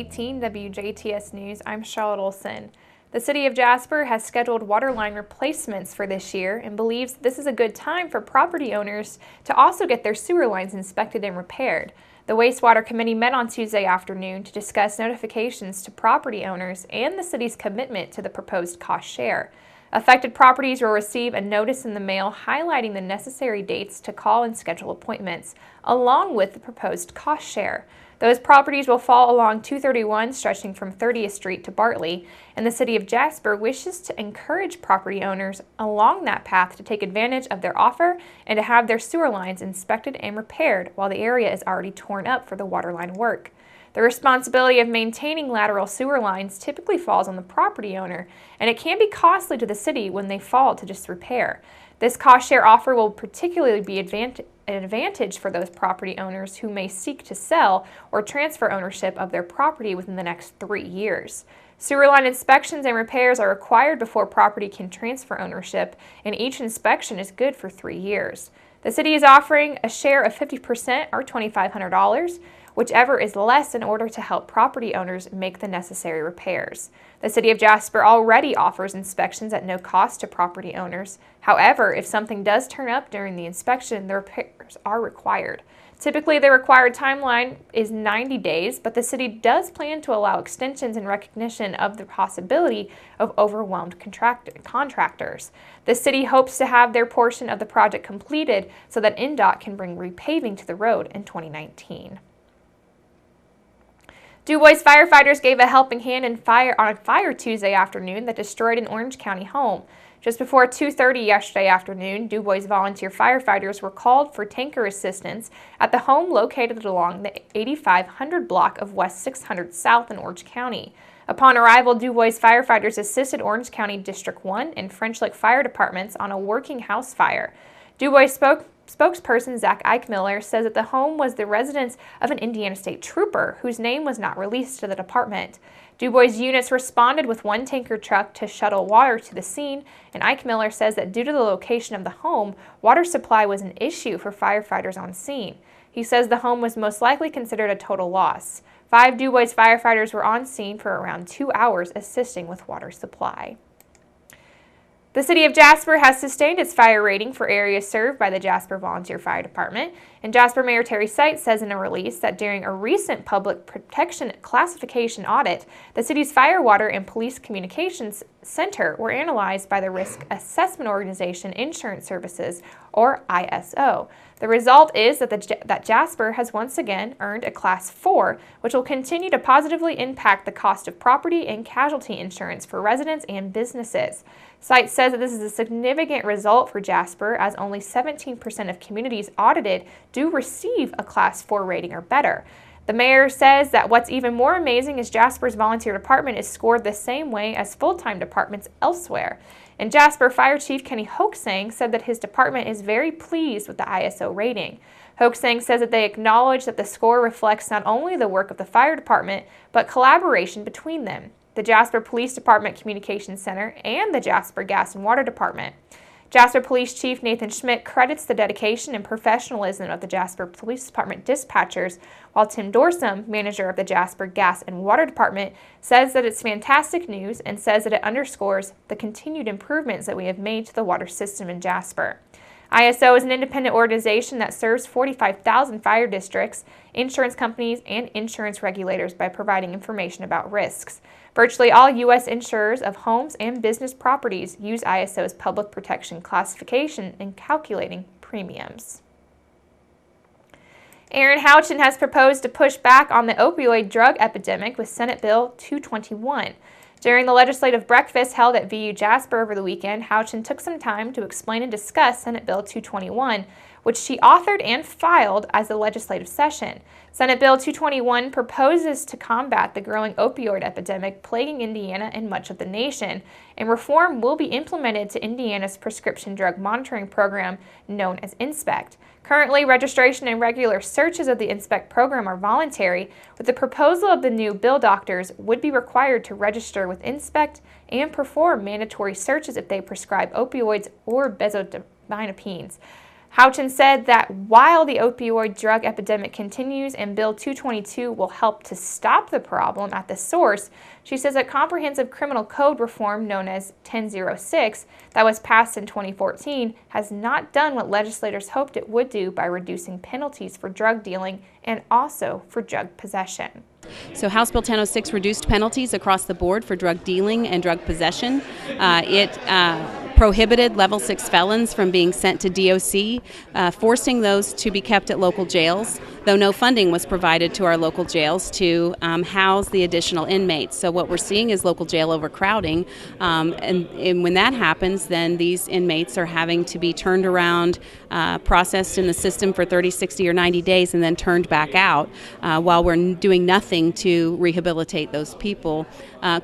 18 WJTS News, I'm Charlotte Olson. The City of Jasper has scheduled water line replacements for this year and believes this is a good time for property owners to also get their sewer lines inspected and repaired. The Wastewater Committee met on Tuesday afternoon to discuss notifications to property owners and the city's commitment to the proposed cost share. Affected properties will receive a notice in the mail highlighting the necessary dates to call and schedule appointments, along with the proposed cost share. Those properties will fall along 231 stretching from 30th Street to Bartley, and the City of Jasper wishes to encourage property owners along that path to take advantage of their offer and to have their sewer lines inspected and repaired while the area is already torn up for the water line work. The responsibility of maintaining lateral sewer lines typically falls on the property owner, and it can be costly to the city when they fall to just repair. This cost share offer will particularly be an advantage for those property owners who may seek to sell or transfer ownership of their property within the next 3 years. Sewer line inspections and repairs are required before property can transfer ownership, and each inspection is good for 3 years. The city is offering a share of 50% or $2,500, whichever is less, in order to help property owners make the necessary repairs. The City of Jasper already offers inspections at no cost to property owners. However, if something does turn up during the inspection, the repairs are required. Typically, the required timeline is 90 days, but the city does plan to allow extensions in recognition of the possibility of overwhelmed contractors. The city hopes to have their portion of the project completed so that NDOT can bring repaving to the road in 2019. Dubois firefighters gave a helping hand on a fire Tuesday afternoon that destroyed an Orange County home. Just before 2:30 yesterday afternoon, Dubois volunteer firefighters were called for tanker assistance at the home located along the 8500 block of West 600 South in Orange County. Upon arrival, Dubois firefighters assisted Orange County District 1 and French Lick Fire Departments on a working house fire. Dubois spokesperson Zach Eichmiller says that the home was the residence of an Indiana State Trooper whose name was not released to the department. Dubois units responded with one tanker truck to shuttle water to the scene, and Eichmiller says that due to the location of the home, water supply was an issue for firefighters on scene. He says the home was most likely considered a total loss. 5 Dubois firefighters were on scene for around 2 hours assisting with water supply. The City of Jasper has sustained its fire rating for areas served by the Jasper Volunteer Fire Department, and Jasper Mayor Terry Seitz says in a release that during a recent public protection classification audit, the city's Fire, Water, and Police Communications Center were analyzed by the Risk Assessment Organization Insurance Services, or ISO. The result is that Jasper has once again earned a Class 4, which will continue to positively impact the cost of property and casualty insurance for residents and businesses. Seitz says that this is a significant result for Jasper, as only 17% of communities audited do receive a Class 4 rating or better. The mayor says that what's even more amazing is Jasper's volunteer department is scored the same way as full-time departments elsewhere. And Jasper Fire Chief Kenny Hoaxang said that his department is very pleased with the ISO rating. Hoaxang says that they acknowledge that the score reflects not only the work of the fire department, but collaboration between them, the Jasper Police Department Communications Center, and the Jasper Gas and Water Department. Jasper Police Chief Nathan Schmidt credits the dedication and professionalism of the Jasper Police Department dispatchers, while Tim Dorsum, manager of the Jasper Gas and Water Department, says that it's fantastic news and says that it underscores the continued improvements that we have made to the water system in Jasper. ISO is an independent organization that serves 45,000 fire districts, insurance companies, and insurance regulators by providing information about risks. Virtually all U.S. insurers of homes and business properties use ISO's public protection classification in calculating premiums. Aaron Houchin has proposed to push back on the opioid drug epidemic with Senate Bill 221. During the legislative breakfast held at VU Jasper over the weekend, Houchin took some time to explain and discuss Senate Bill 221, which she authored and filed as a legislative session. Senate Bill 221 proposes to combat the growing opioid epidemic plaguing Indiana and much of the nation, and reform will be implemented to Indiana's prescription drug monitoring program known as INSPECT. Currently, registration and regular searches of the INSPECT program are voluntary. With the proposal of the new bill, doctors would be required to register with INSPECT and perform mandatory searches if they prescribe opioids or benzodiazepines. Houchin said that while the opioid drug epidemic continues and Bill 222 will help to stop the problem at the source, she says that comprehensive criminal code reform known as 1006 that was passed in 2014 has not done what legislators hoped it would do by reducing penalties for drug dealing and also for drug possession. So House Bill 1006 reduced penalties across the board for drug dealing and drug possession. It prohibited level 6 felons from being sent to DOC, forcing those to be kept at local jails, though no funding was provided to our local jails to house the additional inmates. So what we're seeing is local jail overcrowding, and when that happens, then these inmates are having to be turned around, processed in the system for 30, 60, or 90 days, and then turned back out while we're doing nothing to rehabilitate those people,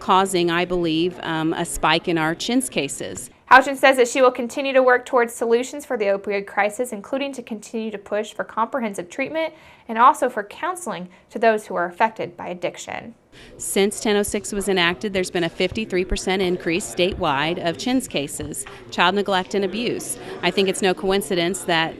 causing, I believe, a spike in our CHINS cases. Houchin says that she will continue to work towards solutions for the opioid crisis, including to continue to push for comprehensive treatment and also for counseling to those who are affected by addiction. Since 1006 was enacted, there's been a 53% increase statewide of CHINS cases, child neglect and abuse. I think it's no coincidence that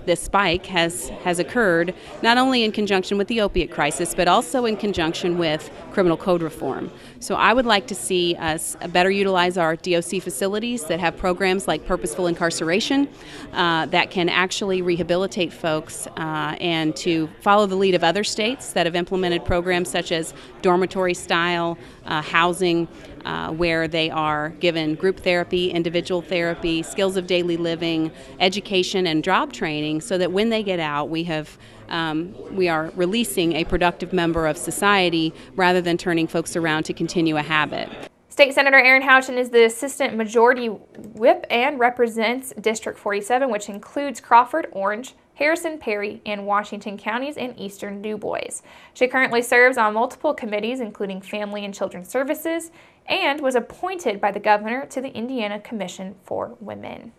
this spike has occurred not only in conjunction with the opiate crisis, but also in conjunction with criminal code reform. So I would like to see us better utilize our DOC facilities that have programs like purposeful incarceration that can actually rehabilitate folks and to follow the lead of other states that have implemented programs such as dormitory style housing where they are given group therapy, individual therapy, skills of daily living, education, and job training, so that when they get out, we are releasing a productive member of society rather than turning folks around to continue a habit. State Senator Aaron Houchin is the Assistant Majority Whip and represents District 47, which includes Crawford, Orange, Harrison, Perry, and Washington counties and eastern Dubois. She currently serves on multiple committees, including Family and Children's Services, and was appointed by the governor to the Indiana Commission for Women.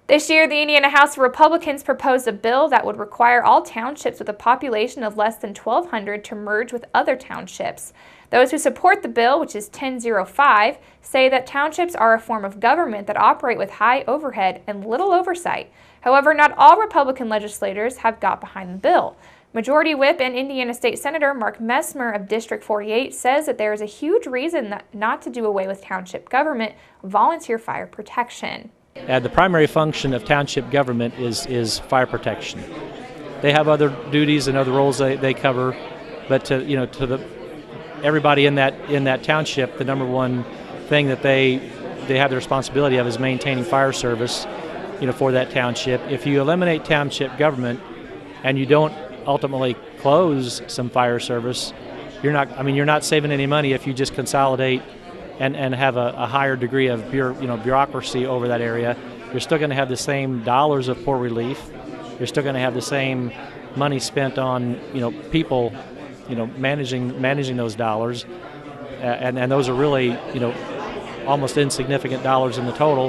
This year, the Indiana House of Republicans proposed a bill that would require all townships with a population of less than 1,200 to merge with other townships. Those who support the bill, which is 1005, say that townships are a form of government that operate with high overhead and little oversight. However, not all Republican legislators have got behind the bill. Majority Whip and Indiana State Senator Mark Messmer of District 48 says that there is a huge reason not to do away with township government: volunteer fire protection. The primary function of township government is fire protection. They have other duties and other roles they cover, but to everybody in that township, the number one thing that they have the responsibility of is maintaining fire service, for that township. If you eliminate township government and you don't ultimately close some fire service, you're not saving any money if you just consolidate and have a higher degree of bureaucracy over that area. You're still going to have the same dollars of poor relief. You're still going to have the same money spent on people, managing those dollars, and those are really almost insignificant dollars in the total.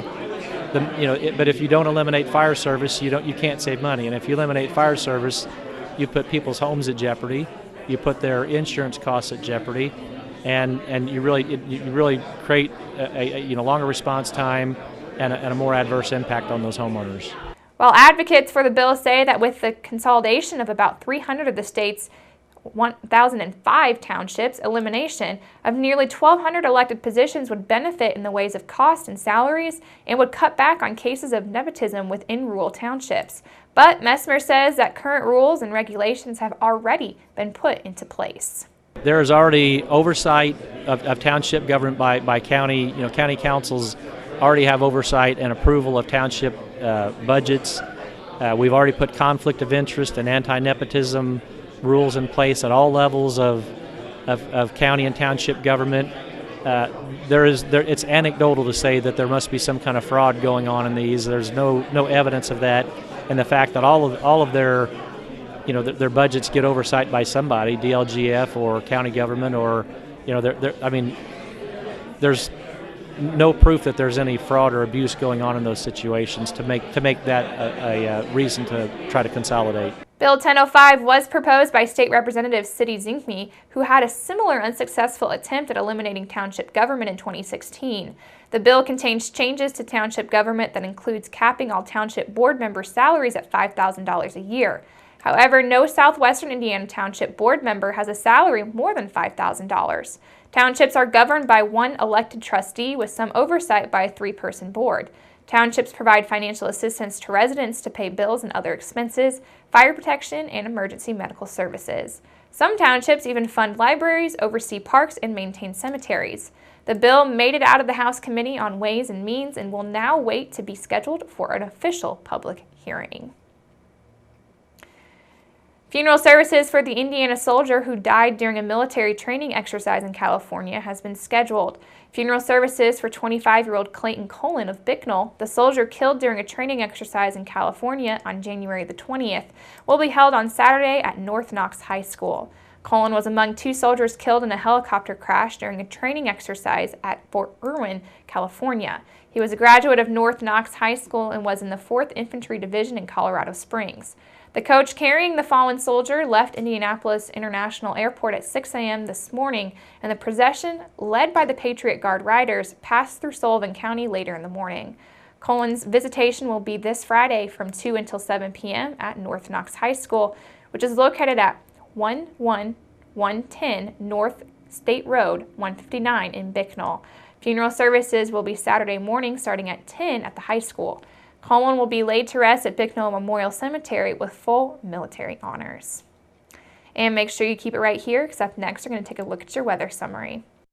But if you don't eliminate fire service, you can't save money. And if you eliminate fire service, you put people's homes at jeopardy. You put their insurance costs at jeopardy. And you really create a longer response time and a more adverse impact on those homeowners. While advocates for the bill say that with the consolidation of about 300 of the state's 1,005 townships, elimination of nearly 1,200 elected positions would benefit in the ways of cost and salaries and would cut back on cases of nepotism within rural townships. But Messmer says that current rules and regulations have already been put into place. There is already oversight of township government by county. County councils already have oversight and approval of township budgets. We've already put conflict of interest and anti-nepotism rules in place at all levels of county and township government. It's anecdotal to say that there must be some kind of fraud going on in these. There's no evidence of that, and the fact that all of their budgets get oversight by somebody, DLGF or county government, or there's no proof that there's any fraud or abuse going on in those situations to make that a reason to try to consolidate. Bill 1005 was proposed by State Representative Sidney Zinkme, who had a similar unsuccessful attempt at eliminating township government in 2016. The bill contains changes to township government that includes capping all township board member salaries at $5,000 a year. However, no southwestern Indiana township board member has a salary more than $5,000. Townships are governed by one elected trustee with some oversight by a three-person board. Townships provide financial assistance to residents to pay bills and other expenses, fire protection, and emergency medical services. Some townships even fund libraries, oversee parks, and maintain cemeteries. The bill made it out of the House Committee on Ways and Means and will now wait to be scheduled for an official public hearing. Funeral services for the Indiana soldier who died during a military training exercise in California has been scheduled. Funeral services for 25-year-old Clayton Colon of Bicknell, the soldier killed during a training exercise in California on January the 20th, will be held on Saturday at North Knox High School. Colon was among two soldiers killed in a helicopter crash during a training exercise at Fort Irwin, California. He was a graduate of North Knox High School and was in the 4th Infantry Division in Colorado Springs. The coach carrying the fallen soldier left Indianapolis International Airport at 6 a.m. this morning, and the procession, led by the Patriot Guard Riders, passed through Sullivan County later in the morning. Colon's visitation will be this Friday from 2 until 7 p.m. at North Knox High School, which is located at 11110 North State Road 159 in Bicknell. Funeral services will be Saturday morning starting at 10 at the high school. Colon will be laid to rest at Bicknell Memorial Cemetery with full military honors. And make sure you keep it right here, because up next we're going to take a look at your weather summary.